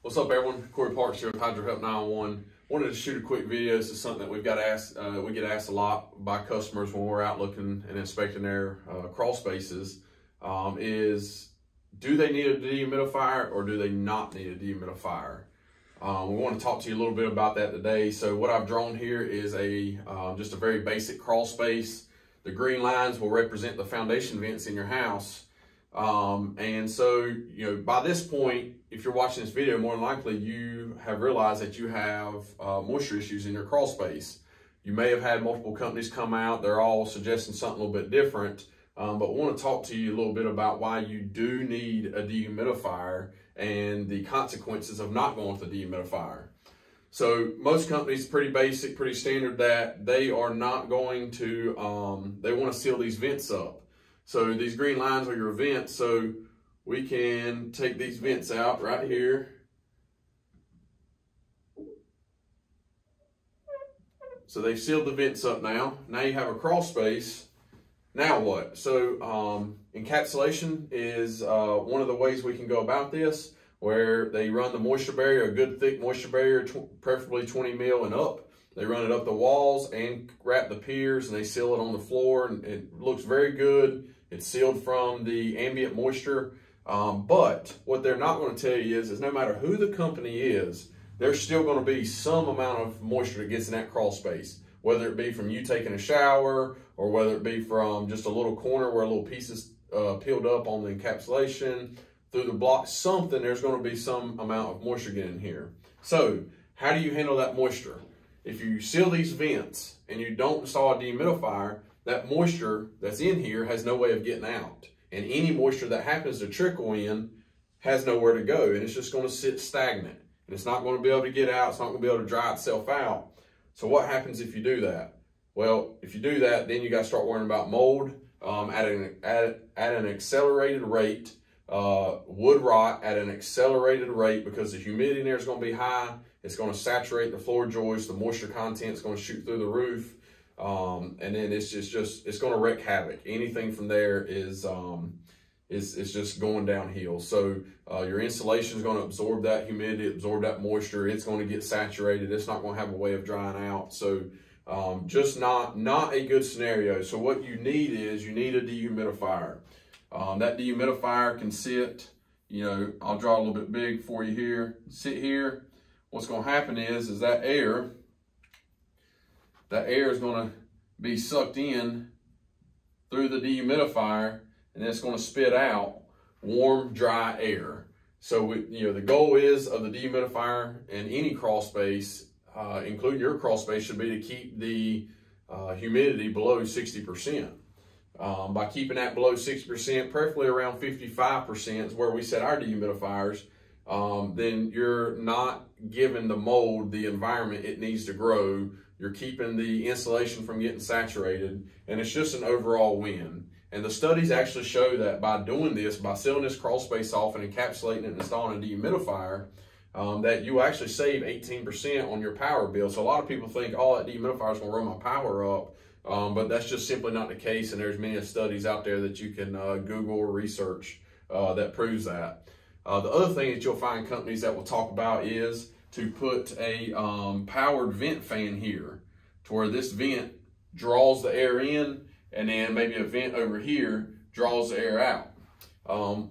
What's up, everyone? Corey Parks here with Hydro Help 911. Wanted to shoot a quick video. This is something that we get asked a lot by customers when we're out looking and inspecting their crawl spaces. Is do they need a dehumidifier or do they not need a dehumidifier? We want to talk to you a little bit about that today. So what I've drawn here is just a very basic crawl space. The green lines will represent the foundation vents in your house. And so, you know, by this point, if you're watching this video, more than likely you have realized that you have moisture issues in your crawl space. You may have had multiple companies come out. They're all suggesting something a little bit different. But we want to talk to you a little bit about why you do need a dehumidifier and the consequences of not going with a dehumidifier. So most companies, pretty basic, pretty standard, that they are not going to, they want to seal these vents up. So these green lines are your vents. So we can take these vents out right here. So they've sealed the vents up now. Now you have a crawl space. Now what? So encapsulation is one of the ways we can go about this, where they run the moisture barrier, a good thick moisture barrier, preferably 20 mil and up. They run it up the walls and wrap the piers, and they seal it on the floor, and it looks very good. It's sealed from the ambient moisture. But what they're not going to tell you is no matter who the company is, there's still going to be some amount of moisture that gets in that crawl space, whether it be from you taking a shower or whether it be from just a little corner where a little piece is peeled up on the encapsulation, through the block, something, there's going to be some amount of moisture getting in here. So how do you handle that moisture? If you seal these vents and you don't install a dehumidifier, that moisture that's in here has no way of getting out. And any moisture that happens to trickle in has nowhere to go, and it's just going to sit stagnant. And it's not going to be able to get out. It's not going to be able to dry itself out. So what happens if you do that? Well, if you do that, then you got to start worrying about mold at an accelerated rate, wood rot at an accelerated rate, because the humidity in there is going to be high. It's going to saturate the floor joists. The moisture content is going to shoot through the roof. And then it's going to wreak havoc. Anything from there is just going downhill. So your insulation is going to absorb that humidity, absorb that moisture. It's going to get saturated. It's not going to have a way of drying out. So just not a good scenario. So what you need is you need a dehumidifier. That dehumidifier can sit, you know, I'll draw a little bit big for you here. Sit here. What's going to happen is that air is going to be sucked in through the dehumidifier, and it's going to spit out warm, dry air. So you know, the goal is of the dehumidifier in any crawl space, including your crawl space, should be to keep the humidity below 60%. By keeping that below 60%, preferably around 55% is where we set our dehumidifiers, then you're not giving the mold the environment it needs to grow. You're keeping the insulation from getting saturated, and it's just an overall win. And the studies actually show that by doing this, by sealing this crawl space off and encapsulating it and installing a dehumidifier, that you actually save 18% on your power bill. So a lot of people think, oh, that dehumidifier is going to run my power up. But that's just simply not the case, and there's many studies out there that you can Google or research that proves that. The other thing that you'll find companies that will talk about is to put a powered vent fan here, to where this vent draws the air in, and then maybe a vent over here draws the air out.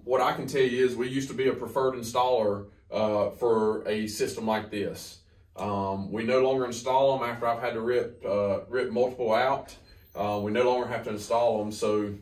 What I can tell you is we used to be a preferred installer for a system like this. We no longer install them after I've had to rip multiple out. We no longer have to install them, so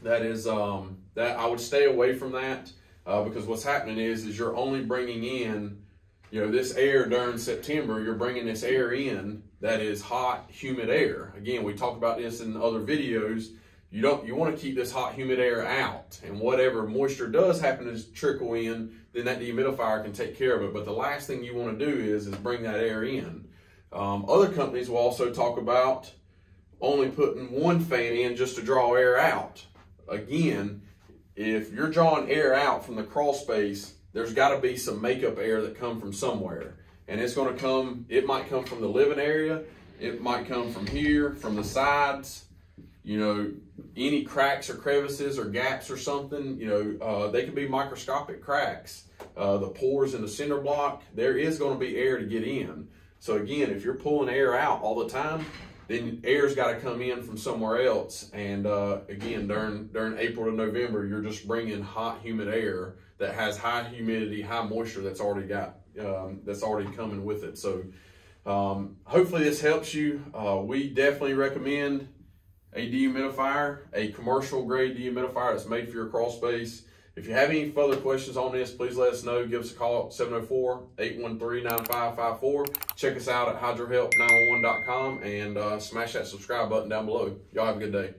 that is that I would stay away from that, because what's happening is you're only bringing in, you know, this air during September. You're bringing this air in that is hot, humid air. Again, we talked about this in other videos. You want to keep this hot, humid air out, and whatever moisture does happen to trickle in, then that dehumidifier can take care of it. But the last thing you want to do is bring that air in. Other companies will also talk about only putting one fan in just to draw air out. Again, if you're drawing air out from the crawl space, there's got to be some makeup air that come from somewhere. And it's going to come, it might come from the living area, it might come from here, from the sides. you know, any cracks or crevices or gaps or something, you know, they can be microscopic cracks. The pores in the cinder block, there is going to be air to get in. So again, if you're pulling air out all the time, then air's got to come in from somewhere else. And again, during April to November, you're just bringing hot, humid air that has high humidity, high moisture that's already coming with it. So hopefully this helps you. We definitely recommend a dehumidifier, a commercial grade dehumidifier that's made for your crawl space. If you have any further questions on this, please let us know. Give us a call at 704-813-9554. Check us out at hydrohelp911.com and smash that subscribe button down below. Y'all have a good day.